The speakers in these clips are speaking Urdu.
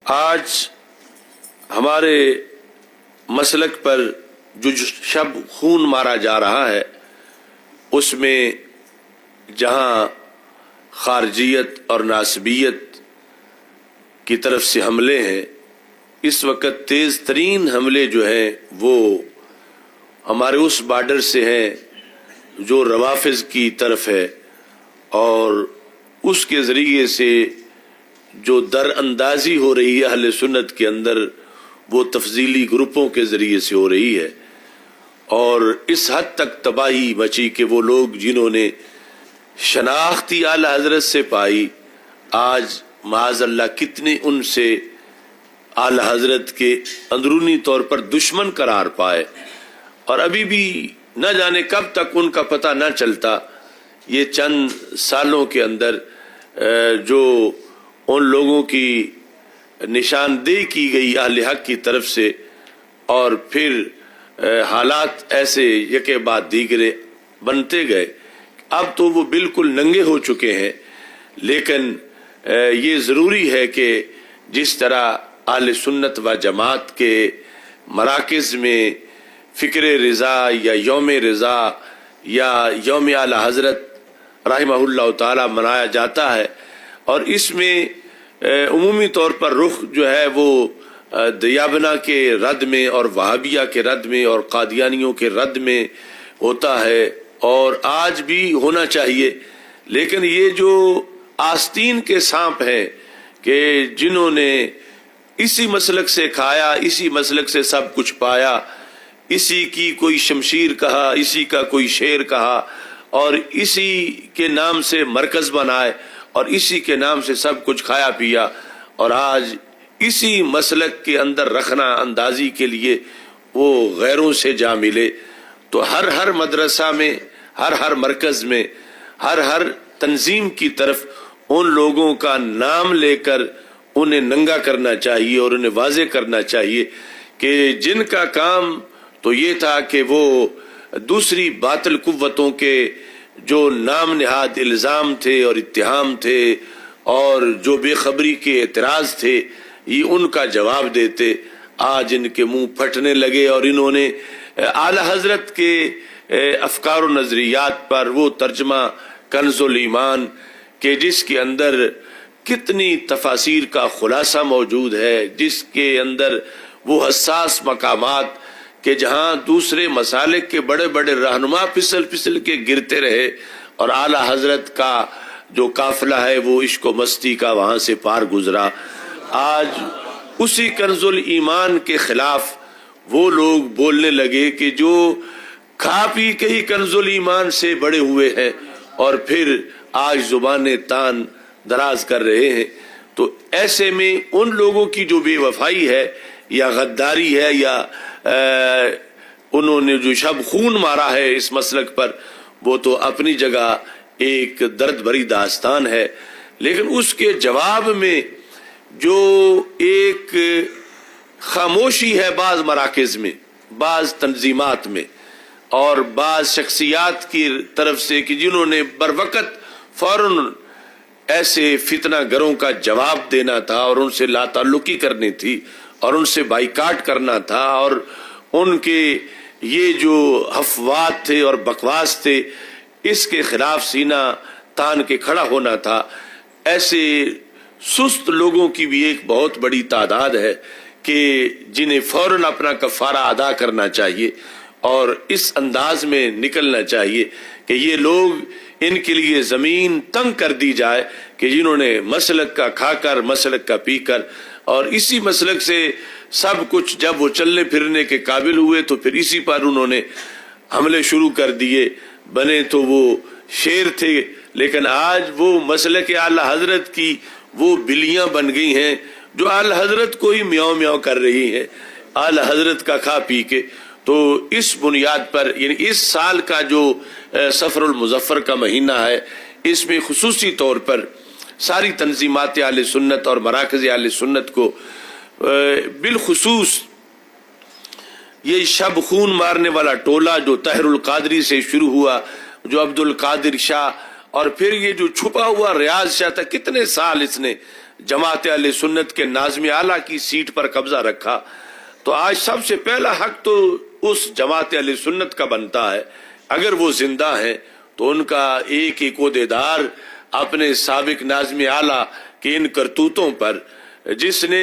آج ہمارے مسلک پر جو شب خون مارا جا رہا ہے اس میں جہاں خارجیت اور ناسبیت کی طرف سے حملے ہیں، اس وقت تیز ترین حملے جو ہیں وہ ہمارے اس بارڈر سے ہیں جو روافض کی طرف ہے، اور اس کے ذریعے سے جو در اندازی ہو رہی ہے اہل سنت کے اندر وہ تفضیلی گروپوں کے ذریعے سے ہو رہی ہے، اور اس حد تک تباہی مچی کہ وہ لوگ جنہوں نے شناختی اعلی حضرت سے پائی آج معاذ اللہ کتنے ان سے اعلی حضرت کے اندرونی طور پر دشمن قرار پائے، اور ابھی بھی نہ جانے کب تک ان کا پتہ نہ چلتا۔ یہ چند سالوں کے اندر جو ان لوگوں کی نشاندہی کی گئی اہل حق کی طرف سے، اور پھر حالات ایسے یکے بعد دیگرے بنتے گئے، اب تو وہ بالکل ننگے ہو چکے ہیں۔ لیکن یہ ضروری ہے کہ جس طرح اہل سنت و جماعت کے مراکز میں فکر رضا یا یوم رضا یا یوم اعلی حضرت رحمہ اللہ تعالی منایا جاتا ہے، اور اس میں عمومی طور پر رخ جو ہے وہ دیابنا کے رد میں اور وہابیہ کے رد میں اور قادیانیوں کے رد میں ہوتا ہے، اور آج بھی ہونا چاہیے۔ لیکن یہ جو آستین کے سانپ ہیں کہ جنہوں نے اسی مسلک سے کھایا، اسی مسلک سے سب کچھ پایا، اسی کی کوئی شمشیر کہا، اسی کا کوئی شیر کہا، اور اسی کے نام سے مرکز بنائے اور اسی کے نام سے سب کچھ کھایا پیا، اور آج اسی مسلک کے اندر رکھنا اندازی کے لیے وہ غیروں سے جا ملے، تو ہر مدرسہ میں، ہر مرکز میں، ہر تنظیم کی طرف ان لوگوں کا نام لے کر انہیں ننگا کرنا چاہیے اور انہیں واضح کرنا چاہیے کہ جن کا کام تو یہ تھا کہ وہ دوسری باطل قوتوں کے جو نام نہاد الزام تھے اور اتہام تھے اور جو بے خبری کے اعتراض تھے، یہ ان کا جواب دیتے۔ آج ان کے منہ پھٹنے لگے، اور انہوں نے اعلی حضرت کے افکار و نظریات پر وہ ترجمہ کنز الایمان کہ جس کے اندر کتنی تفاسیر کا خلاصہ موجود ہے، جس کے اندر وہ حساس مقامات کہ جہاں دوسرے مسالک کے بڑے بڑے رہنما پھسل کے گرتے رہے، اور اعلی حضرت کا جو قافلہ ہے وہ عشق و مستی کا وہاں سے پار گزرا۔ آج اسی کنز الایمان کے خلاف وہ لوگ بولنے لگے کہ جو کھا پی کے ہی کنز الایمان سے بڑے ہوئے ہیں اور پھر آج زبانیں تان دراز کر رہے ہیں۔ تو ایسے میں ان لوگوں کی جو بے وفائی ہے یا غداری ہے یا انہوں نے جو شب خون مارا ہے اس مسلک پر، وہ تو اپنی جگہ ایک درد بھری داستان ہے، لیکن اس کے جواب میں جو ایک خاموشی ہے بعض مراکز میں، بعض تنظیمات میں اور بعض شخصیات کی طرف سے کہ جنہوں نے بروقت فوراً ایسے فتنہ گروں کا جواب دینا تھا اور ان سے لا تعلقی کرنی تھی اور ان سے بائیکاٹ کرنا تھا، اور ان کے یہ جو افوات تھے اور بکواس تھے اس کے خلاف سینہ تان کے کھڑا ہونا تھا۔ ایسے سست لوگوں کی بھی ایک بہت بڑی تعداد ہے کہ جنہیں فوراً اپنا کفارہ ادا کرنا چاہیے اور اس انداز میں نکلنا چاہیے کہ یہ لوگ، ان کے لیے زمین تنگ کر دی جائے کہ جنہوں نے مسلک کا کھا کر، مسلک کا پی کر، اور اسی مسلک سے سب کچھ جب وہ چلنے پھرنے کے قابل ہوئے تو پھر اسی پر انہوں نے حملے شروع کر دیے۔ بنے تو وہ شیر تھے، لیکن آج وہ مسلک اعلی حضرت کی وہ بلیاں بن گئی ہیں جو اعلی حضرت کو ہی میاؤ میاؤ کر رہی ہیں اعلی حضرت کا کھا پی کے۔ تو اس بنیاد پر یعنی اس سال کا جو سفر المظفر کا مہینہ ہے، اس میں خصوصی طور پر ساری تنظیمات اہل سنت اور مراکز اہل سنت کو بالخصوص یہ شب خون مارنے والا ٹولہ جو طاہر القادری سے شروع ہوا، جو عبد القادر شاہ اور پھر یہ جو چھپا ہوا ریاض شاہ تھا، کتنے سال اس نے جماعت اہل سنت کے ناظم اعلیٰ کی سیٹ پر قبضہ رکھا. تو آج سب سے پہلا حق تو اس جماعت اہل سنت کا بنتا ہے. اگر وہ زندہ ہیں تو ان کا ایک ایک عہدیدار اپنے سابق ناظم اعلیٰ کے ان کرتوتوں پر، جس نے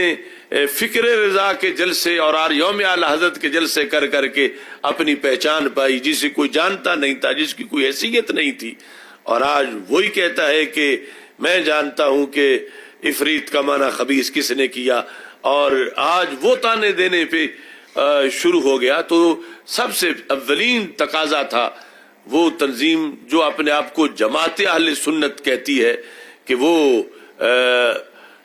فکر رضا کے جلسے اور یوم اعلیٰ حضرت کے جلسے کر کر کے اپنی پہچان پائی، جسے کوئی جانتا نہیں تھا، جس کی کوئی حیثیت نہیں تھی، اور آج وہی کہتا ہے کہ میں جانتا ہوں کہ عفریت کا معنی خبیث کس نے کیا، اور آج وہ تانے دینے پہ شروع ہو گیا. تو سب سے اولین تقاضا تھا وہ تنظیم جو اپنے آپ کو جماعت اہل سنت کہتی ہے کہ وہ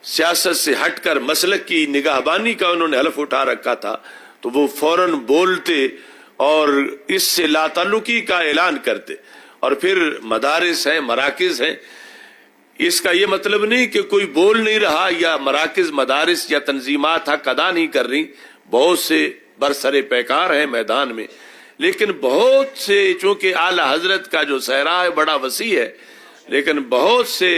سیاست سے ہٹ کر مسلک کی نگہبانی کا انہوں نے حلف اٹھا رکھا تھا، تو وہ فوراً بولتے اور اس سے لا تعلقی کا اعلان کرتے. اور پھر مدارس ہیں، مراکز ہیں، اس کا یہ مطلب نہیں کہ کوئی بول نہیں رہا یا مراکز، مدارس یا تنظیمات حق ادا نہیں کر رہی. بہت سے برسر پیکار ہیں میدان میں، لیکن بہت سے، چونکہ اعلی حضرت کا جو صحرا ہے بڑا وسیع ہے، لیکن بہت سے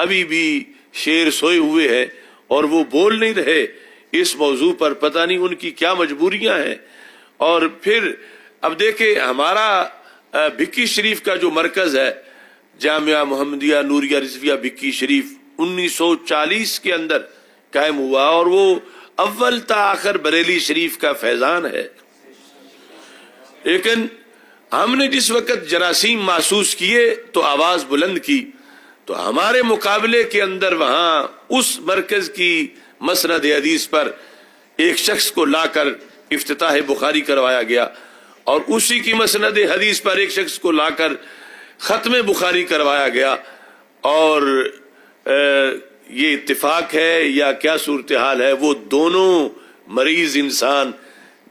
ابھی بھی شیر سوئے ہوئے ہیں اور وہ بول نہیں رہے اس موضوع پر. پتہ نہیں ان کی کیا مجبوریاں ہیں. اور پھر اب دیکھیں ہمارا بھکی شریف کا جو مرکز ہے، جامعہ محمدیہ نوریہ رضویہ بھکی شریف، 1940 کے اندر قائم ہوا، اور وہ اول تا آخر بریلی شریف کا فیضان ہے. لیکن ہم نے جس وقت جراثیم محسوس کیے تو آواز بلند کی، تو ہمارے مقابلے کے اندر وہاں اس مرکز کی مسند حدیث پر ایک شخص کو لا کر افتتاح بخاری کروایا گیا، اور اسی کی مسند حدیث پر ایک شخص کو لا کر ختم بخاری کروایا گیا. اور یہ اتفاق ہے یا کیا صورتحال ہے؟ وہ دونوں مریض انسان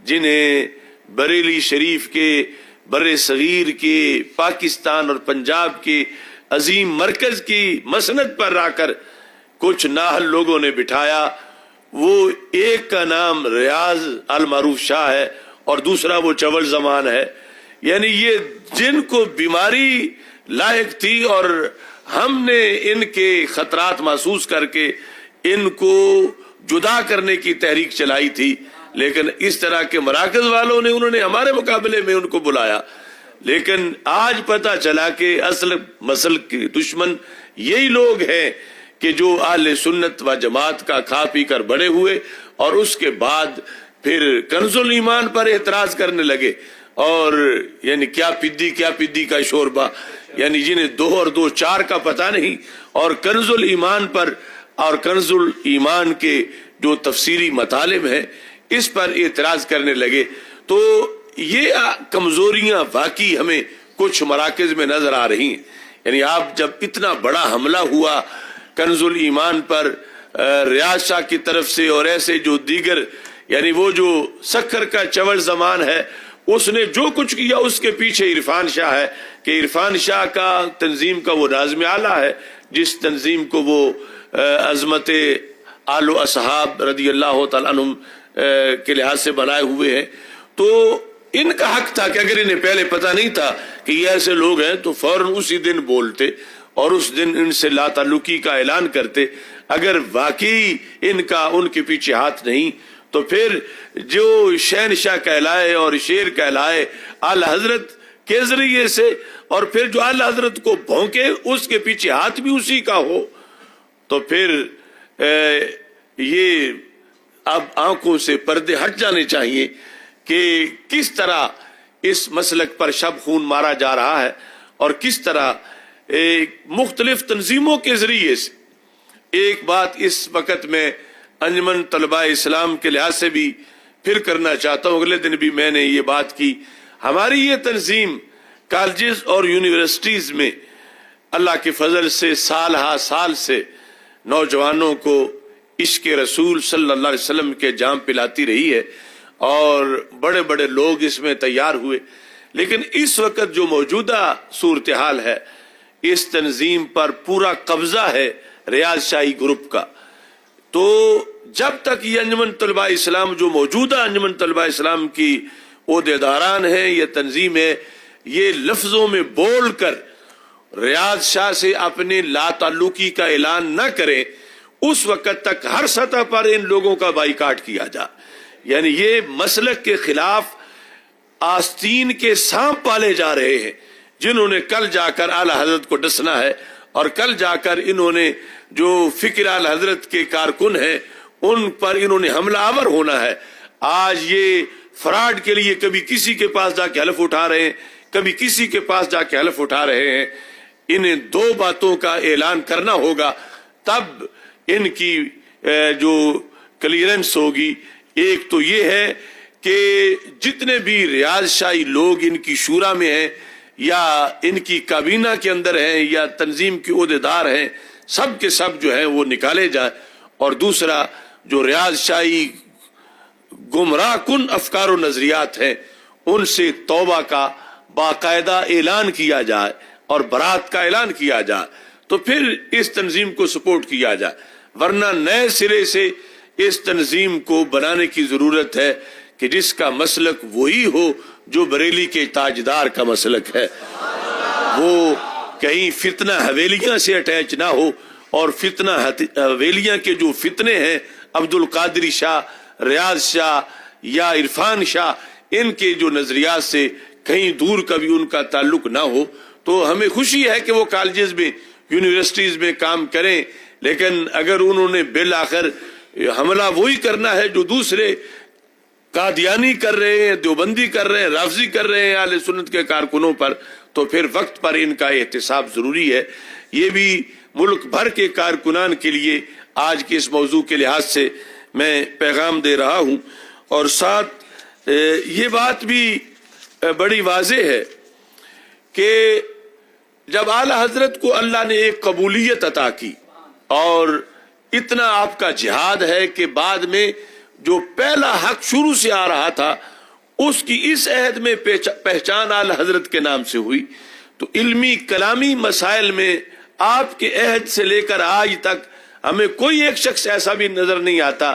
جنہیں بریلی شریف کے، بر صغیر کے، پاکستان اور پنجاب کے عظیم مرکز کی مسند پر آ کر کچھ نااہل لوگوں نے بٹھایا، وہ ایک کا نام ریاض المعروف شاہ ہے اور دوسرا وہ چول زمان ہے. یعنی یہ جن کو بیماری لاحق تھی، اور ہم نے ان کے خطرات محسوس کر کے ان کو جدا کرنے کی تحریک چلائی تھی، لیکن اس طرح کے مراکز والوں نے، انہوں نے ہمارے مقابلے میں ان کو بلایا. لیکن آج پتہ چلا کہ اصل مسلک کے دشمن یہی لوگ ہیں کہ جو اہل سنت و جماعت کا کھا پی کر بڑے ہوئے، اور اس کے بعد پھر کنز الایمان پر اعتراض کرنے لگے. اور یعنی کیا پدی کا شوربہ، یعنی جنہیں 2 اور 2 4 کا پتہ نہیں، اور کنز الایمان پر اور کنز الایمان کے جو تفسیری مطالب ہیں اس پر اعتراض کرنے لگے. تو یہ کمزوریاں واقعی ہمیں کچھ مراکز میں نظر آ رہی ہیں. یعنی آپ جب اتنا بڑا حملہ ہوا کنز الایمان پر ریاض شاہ کی طرف سے، اور ایسے جو دیگر، یعنی وہ جو سکھر کا چول زمان ہے، اس نے جو کچھ کیا اس کے پیچھے عرفان شاہ ہے، کہ عرفان شاہ کا تنظیم کا وہ ناظم اعلیٰ ہے، جس تنظیم کو وہ عظمت آل و اصحاب رضی اللہ تعالیٰ عنہم کے لحاظ سے بنائے ہوئے ہیں. تو ان کا حق تھا کہ اگر انہیں پہلے پتہ نہیں تھا کہ یہ ایسے لوگ ہیں تو فوراً اسی دن بولتے اور اس دن ان سے لا تعلقی کا اعلان کرتے. اگر واقعی ان کا ان کے پیچھے ہاتھ نہیں تو پھر جو شہنشاہ کہلائے اور شیر کہلائے اعلی حضرت کے ذریعے سے، اور پھر جو اعلی حضرت کو بھونکے اس کے پیچھے ہاتھ بھی اسی کا ہو، تو پھر یہ اب آنکھوں سے پردے ہٹ جانے چاہیے کہ کس طرح اس مسلک پر شب خون مارا جا رہا ہے، اور کس طرح مختلف تنظیموں کے ذریعے سے. ایک بات اس وقت میں انجمن طلباء اسلام کے لحاظ سے بھی پھر کرنا چاہتا ہوں، اگلے دن بھی میں نے یہ بات کی. ہماری یہ تنظیم کالجز اور یونیورسٹیز میں اللہ کے فضل سے سال ہا سال سے نوجوانوں کو عشق رسول صلی اللہ علیہ وسلم کے جام پلاتی رہی ہے، اور بڑے بڑے لوگ اس میں تیار ہوئے. لیکن اس وقت جو موجودہ صورتحال ہے، اس تنظیم پر پورا قبضہ ہے ریاض شاہی گروپ کا. تو جب تک یہ انجمن طلباء اسلام، جو موجودہ انجمن طلباء اسلام کی عہدیداران ہیں، یہ تنظیم ہے، یہ لفظوں میں بول کر ریاض شاہ سے اپنے لا تعلقی کا اعلان نہ کریں اس وقت تک ہر سطح پر ان لوگوں کا بائیکاٹ کیا جائے. یعنی یہ مسلک کے خلاف آستین کے سانپ پالے جا رہے ہیں جنہوں نے کل جا کر اعلیٰ حضرت کو ڈسنا ہے، اور کل جا کر انہوں نے جو فکر اعلیٰ حضرت کے کارکن ہیں ان پر انہوں نے حملہ آور ہونا ہے. آج یہ فراڈ کے لیے کبھی کسی کے پاس جا کے حلف اٹھا رہے ہیں، کبھی کسی کے پاس جا کے حلف اٹھا رہے ہیں. انہیں دو باتوں کا اعلان کرنا ہوگا تب ان کی جو کلیئرنس ہوگی. ایک تو یہ ہے کہ جتنے بھی ریاض شاہی لوگ ان کی شورا میں ہیں یا ان کی کابینہ کے اندر ہیں یا تنظیم کے عہدیدار ہیں، سب کے سب جو ہیں وہ نکالے جائیں. اور دوسرا جو ریاض شاہی گمراہ کن افکار و نظریات ہیں ان سے توبہ کا باقاعدہ اعلان کیا جائے اور برات کا اعلان کیا جائے، تو پھر اس تنظیم کو سپورٹ کیا جائے. ورنہ نئے سرے سے اس تنظیم کو بنانے کی ضرورت ہے کہ جس کا مسلک وہی ہو جو بریلی کے تاجدار کا مسلک ہے. وہ کہیں فتنہ حویلیاں سے اٹیچ نہ ہو، اور فتنہ حویلیاں کے جو فتنے ہیں عبد القادری شاہ، ریاض شاہ یا عرفان شاہ، ان کے جو نظریات سے کہیں دور کبھی ان کا تعلق نہ ہو. تو ہمیں خوشی ہے کہ وہ کالجز میں، یونیورسٹیز میں کام کریں، لیکن اگر انہوں نے بالآخر حملہ وہی کرنا ہے جو دوسرے قادیانی کر رہے ہیں، دیوبندی کر رہے ہیں، رافضی کر رہے ہیں اہل سنت کے کارکنوں پر، تو پھر وقت پر ان کا احتساب ضروری ہے. یہ بھی ملک بھر کے کارکنان کے لیے آج کے اس موضوع کے لحاظ سے میں پیغام دے رہا ہوں. اور ساتھ یہ بات بھی بڑی واضح ہے کہ جب اعلیٰ حضرت کو اللہ نے ایک قبولیت عطا کی اور اتنا آپ کا جہاد ہے کہ بعد میں جو پہلا حق شروع سے آ رہا تھا اس کی اس عہد میں پہچان اعلیٰ حضرت کے نام سے ہوئی، تو علمی کلامی مسائل میں آپ کے عہد سے لے کر آج تک ہمیں کوئی ایک شخص ایسا بھی نظر نہیں آتا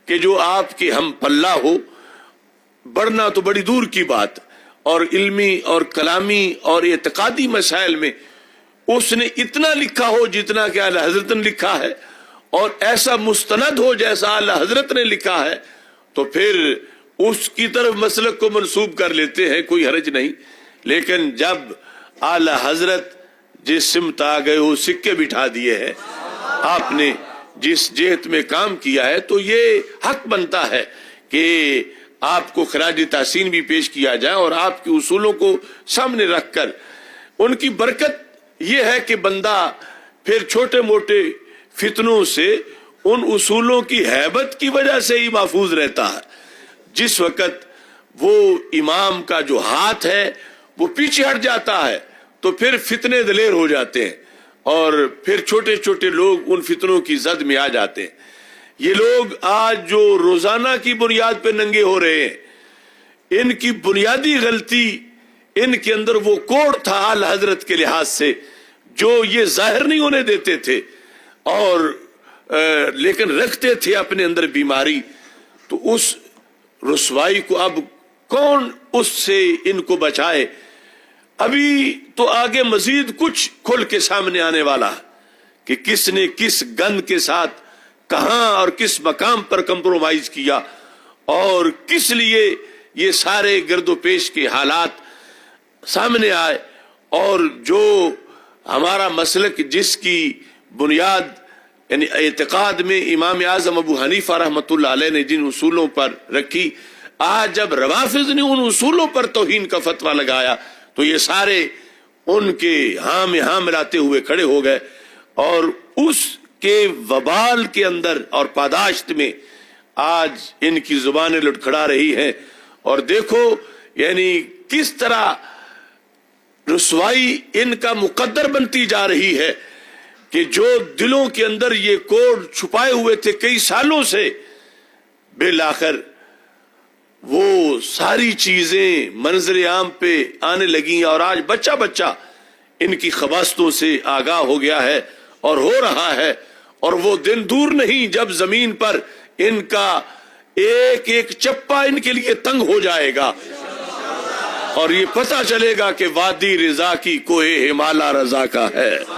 کہ جو آپ کے ہم پلہ ہو. بڑھنا تو بڑی دور کی بات، اور علمی اور کلامی اور اعتقادی مسائل میں اس نے اتنا لکھا ہو جتنا کہ اعلیٰ حضرت نے لکھا ہے، اور ایسا مستند ہو جیسا اعلیٰ حضرت نے لکھا ہے، تو پھر اس کی طرف مسلک کو منسوب کر لیتے ہیں، کوئی حرج نہیں. لیکن جب اعلیٰ حضرت جس سمت آ گئے وہ سکے بٹھا دیے ہیں، آپ نے جس جہت میں کام کیا ہے، تو یہ حق بنتا ہے کہ آپ کو خراج تحسین بھی پیش کیا جائے اور آپ کے اصولوں کو سامنے رکھ کر. ان کی برکت یہ ہے کہ بندہ پھر چھوٹے موٹے فتنوں سے ان اصولوں کی ہیبت کی وجہ سے ہی محفوظ رہتا ہے. جس وقت وہ امام کا جو ہاتھ ہے وہ پیچھے ہٹ جاتا ہے تو پھر فتنے دلیر ہو جاتے ہیں، اور پھر چھوٹے چھوٹے لوگ ان فتنوں کی زد میں آ جاتے ہیں. یہ لوگ آج جو روزانہ کی بنیاد پہ ننگے ہو رہے ہیں، ان کی بنیادی غلطی ان کے اندر وہ کوڑ تھا اعلیٰ حضرت کے لحاظ سے جو یہ ظاہر نہیں ہونے دیتے تھے، اور لیکن رکھتے تھے اپنے اندر بیماری. تو اس رسوائی کو اب کون اس سے ان کو بچائے؟ ابھی تو آگے مزید کچھ کھل کے سامنے آنے والا ہے کہ کس نے کس گند کے ساتھ کہاں اور کس مقام پر کمپرومائز کیا، اور کس لیے یہ سارے گرد و پیش کے حالات سامنے آئے. اور جو ہمارا مسلک جس کی بنیاد یعنی اعتقاد میں امام اعظم ابو حنیفہ رحمۃ اللہ علیہ نے جن اصولوں پر رکھی، آج جب روافض نے ان اصولوں پر توہین کا فتویٰ لگایا تو یہ سارے ان کے ہاں میں ہاں ملاتے ہوئے کھڑے ہو گئے، اور اس کے وبال کے اندر اور پاداشت میں آج ان کی زبانیں لٹکھڑا رہی ہیں. اور دیکھو یعنی کس طرح رسوائی ان کا مقدر بنتی جا رہی ہے کہ جو دلوں کے اندر یہ کوڑ چھپائے ہوئے تھے کئی سالوں سے، بالآخر وہ ساری چیزیں منظر عام پہ آنے لگیں، اور آج بچہ بچہ ان کی خباستوں سے آگاہ ہو گیا ہے اور ہو رہا ہے. اور وہ دن دور نہیں جب زمین پر ان کا ایک ایک چپا ان کے لیے تنگ ہو جائے گا. اور یہ پتہ چلے گا کہ وادی رضا کی کوہ ہمالا رضا کا ہے.